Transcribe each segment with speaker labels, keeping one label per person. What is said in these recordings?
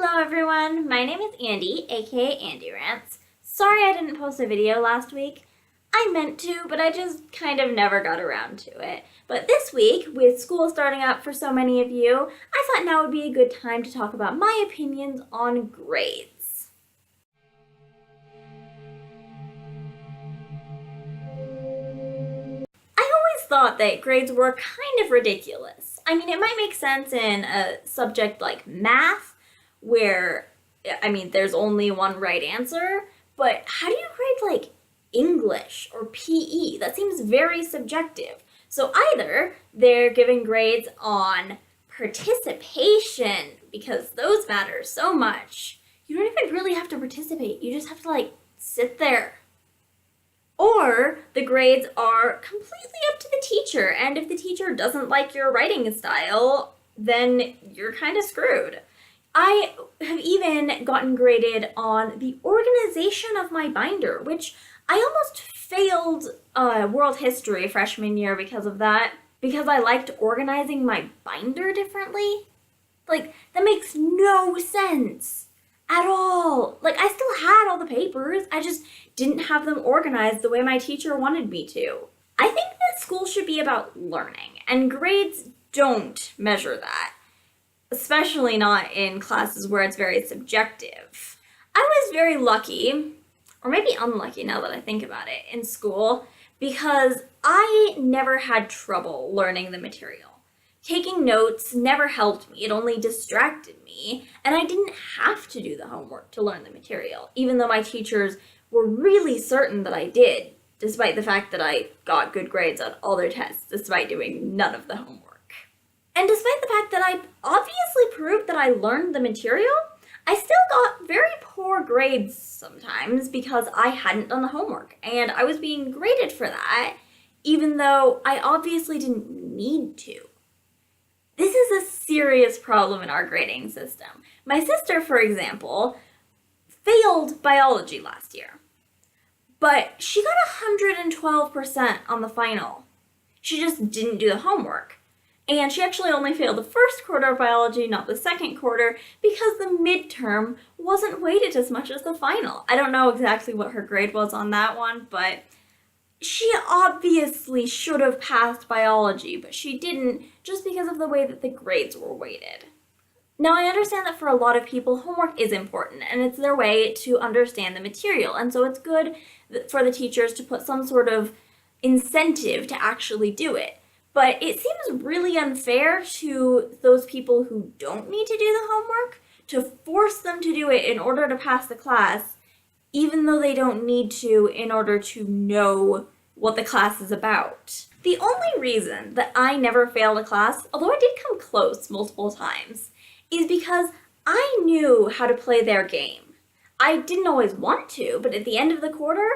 Speaker 1: Hello everyone, my name is Andy, aka Andy Rants. Sorry I didn't post a video last week. I meant to, but I just kind of never got around to it. But this week, with school starting up for so many of you, I thought now would be a good time to talk about my opinions on grades. I always thought that grades were kind of ridiculous. I mean, it might make sense in a subject like math, where, there's only one right answer, but how do you grade like English or PE? That seems very subjective. So either they're giving grades on participation, because those matter so much. You don't even really have to participate, you just have to sit there. Or the grades are completely up to the teacher, and if the teacher doesn't like your writing style, then you're kind of screwed. I have even gotten graded on the organization of my binder, which I almost failed world history freshman year because of that, because I liked organizing my binder differently. That makes no sense at all. I still had all the papers, I just didn't have them organized the way my teacher wanted me to. I think that school should be about learning, and grades don't measure that. Especially not in classes where it's very subjective. I was very lucky, or maybe unlucky now that I think about it, in school, because I never had trouble learning the material. Taking notes never helped me, it only distracted me, and I didn't have to do the homework to learn the material, even though my teachers were really certain that I did, despite the fact that I got good grades on all their tests, despite doing none of the homework. And despite the fact that I obviously proved that I learned the material, I still got very poor grades sometimes because I hadn't done the homework, and I was being graded for that, even though I obviously didn't need to. This is a serious problem in our grading system. My sister, for example, failed biology last year, but she got 112% on the final. She just didn't do the homework. And she actually only failed the first quarter of biology, not the second quarter, because the midterm wasn't weighted as much as the final. I don't know exactly what her grade was on that one, but she obviously should have passed biology, but she didn't just because of the way that the grades were weighted. Now, I understand that for a lot of people, homework is important, and it's their way to understand the material, and so it's good for the teachers to put some sort of incentive to actually do it. But it seems really unfair to those people who don't need to do the homework to force them to do it in order to pass the class, even though they don't need to in order to know what the class is about. The only reason that I never failed a class, although I did come close multiple times, is because I knew how to play their game. I didn't always want to, but at the end of the quarter,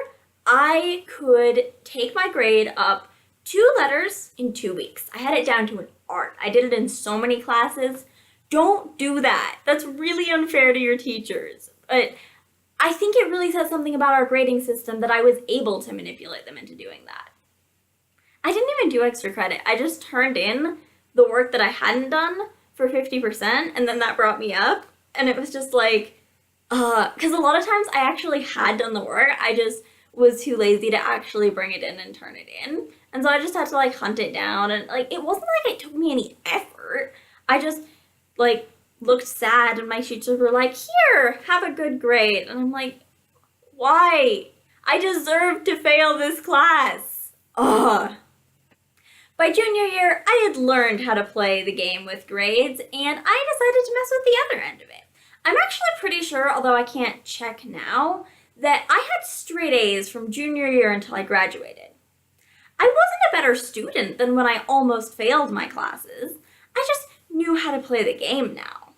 Speaker 1: I could take my grade up 2 letters in 2 weeks. I had it down to an art. I did it in so many classes. Don't do that. That's really unfair to your teachers. But I think it really says something about our grading system that I was able to manipulate them into doing that. I didn't even do extra credit. I just turned in the work that I hadn't done for 50%, and then that brought me up. And it was just because a lot of times I actually had done the work, I just was too lazy to actually bring it in and turn it in. And so I just had to hunt it down, and it wasn't like it took me any effort. I just looked sad, and my teachers were like, "Here, have a good grade." And I'm like, why? I deserve to fail this class. Ugh. By junior year, I had learned how to play the game with grades, and I decided to mess with the other end of it. I'm actually pretty sure, although I can't check now, that I had straight A's from junior year until I graduated. I wasn't a better student than when I almost failed my classes. I just knew how to play the game now.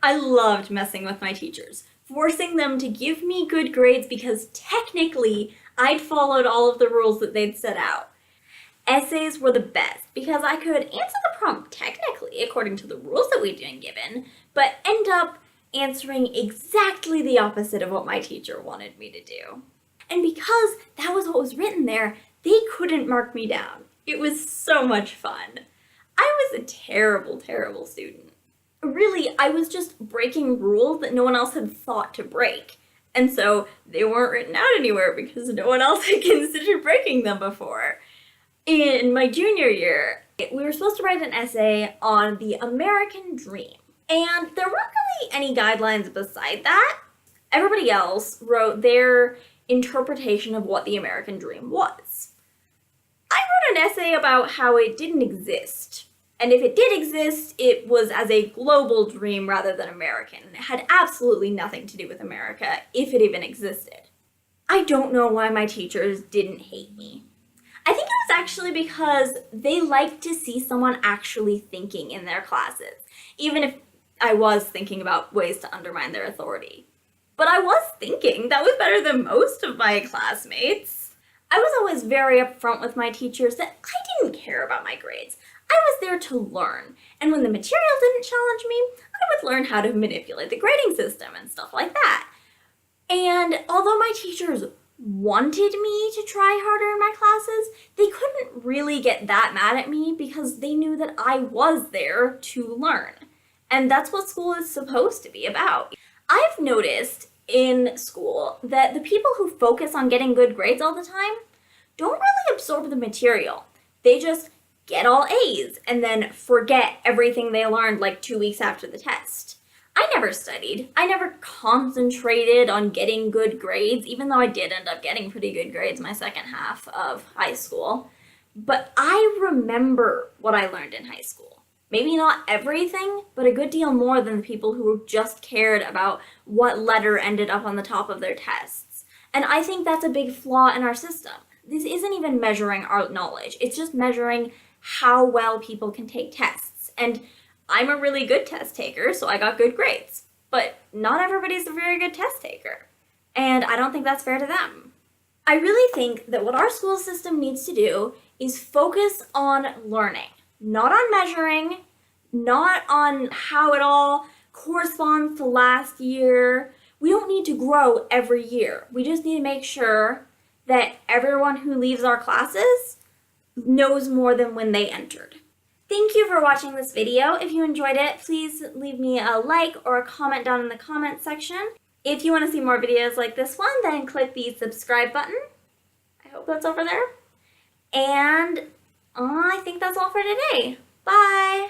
Speaker 1: I loved messing with my teachers, forcing them to give me good grades because technically I'd followed all of the rules that they'd set out. Essays were the best because I could answer the prompt technically according to the rules that we'd been given, but end up answering exactly the opposite of what my teacher wanted me to do. And because that was what was written there, they couldn't mark me down. It was so much fun. I was a terrible, terrible student. really, I was just breaking rules that no one else had thought to break. And so they weren't written out anywhere because no one else had considered breaking them before. In my junior year, we were supposed to write an essay on the American dream. And there weren't really any guidelines beside that. Everybody else wrote their interpretation of what the American dream was. I wrote an essay about how it didn't exist. And if it did exist, it was as a global dream rather than American. It had absolutely nothing to do with America, if it even existed. I don't know why my teachers didn't hate me. I think it was actually because they liked to see someone actually thinking in their classes, even if I was thinking about ways to undermine their authority. But I was thinking. That was better than most of my classmates. I was always very upfront with my teachers that I didn't care about my grades. I was there to learn, and when the material didn't challenge me, I would learn how to manipulate the grading system and stuff like that. And although my teachers wanted me to try harder in my classes, they couldn't really get that mad at me because they knew that I was there to learn. And that's what school is supposed to be about. I've noticed in school that the people who focus on getting good grades all the time don't really absorb the material. They just get all A's and then forget everything they learned like 2 weeks after the test. I never studied. I never concentrated on getting good grades, even though I did end up getting pretty good grades my second half of high school. But I remember what I learned in high school. Maybe not everything, but a good deal more than the people who just cared about what letter ended up on the top of their tests. And I think that's a big flaw in our system. This isn't even measuring our knowledge. It's just measuring how well people can take tests. And I'm a really good test taker, so I got good grades. But not everybody's a very good test taker. And I don't think that's fair to them. I really think that what our school system needs to do is focus on learning, not on measuring, not on how it all corresponds to last year. We don't need to grow every year. We just need to make sure that everyone who leaves our classes knows more than when they entered. Thank you for watching this video. If you enjoyed it, please leave me a like or a comment down in the comment section. If you want to see more videos like this one, then click the subscribe button. I hope that's over there. And I think that's all for today. Bye!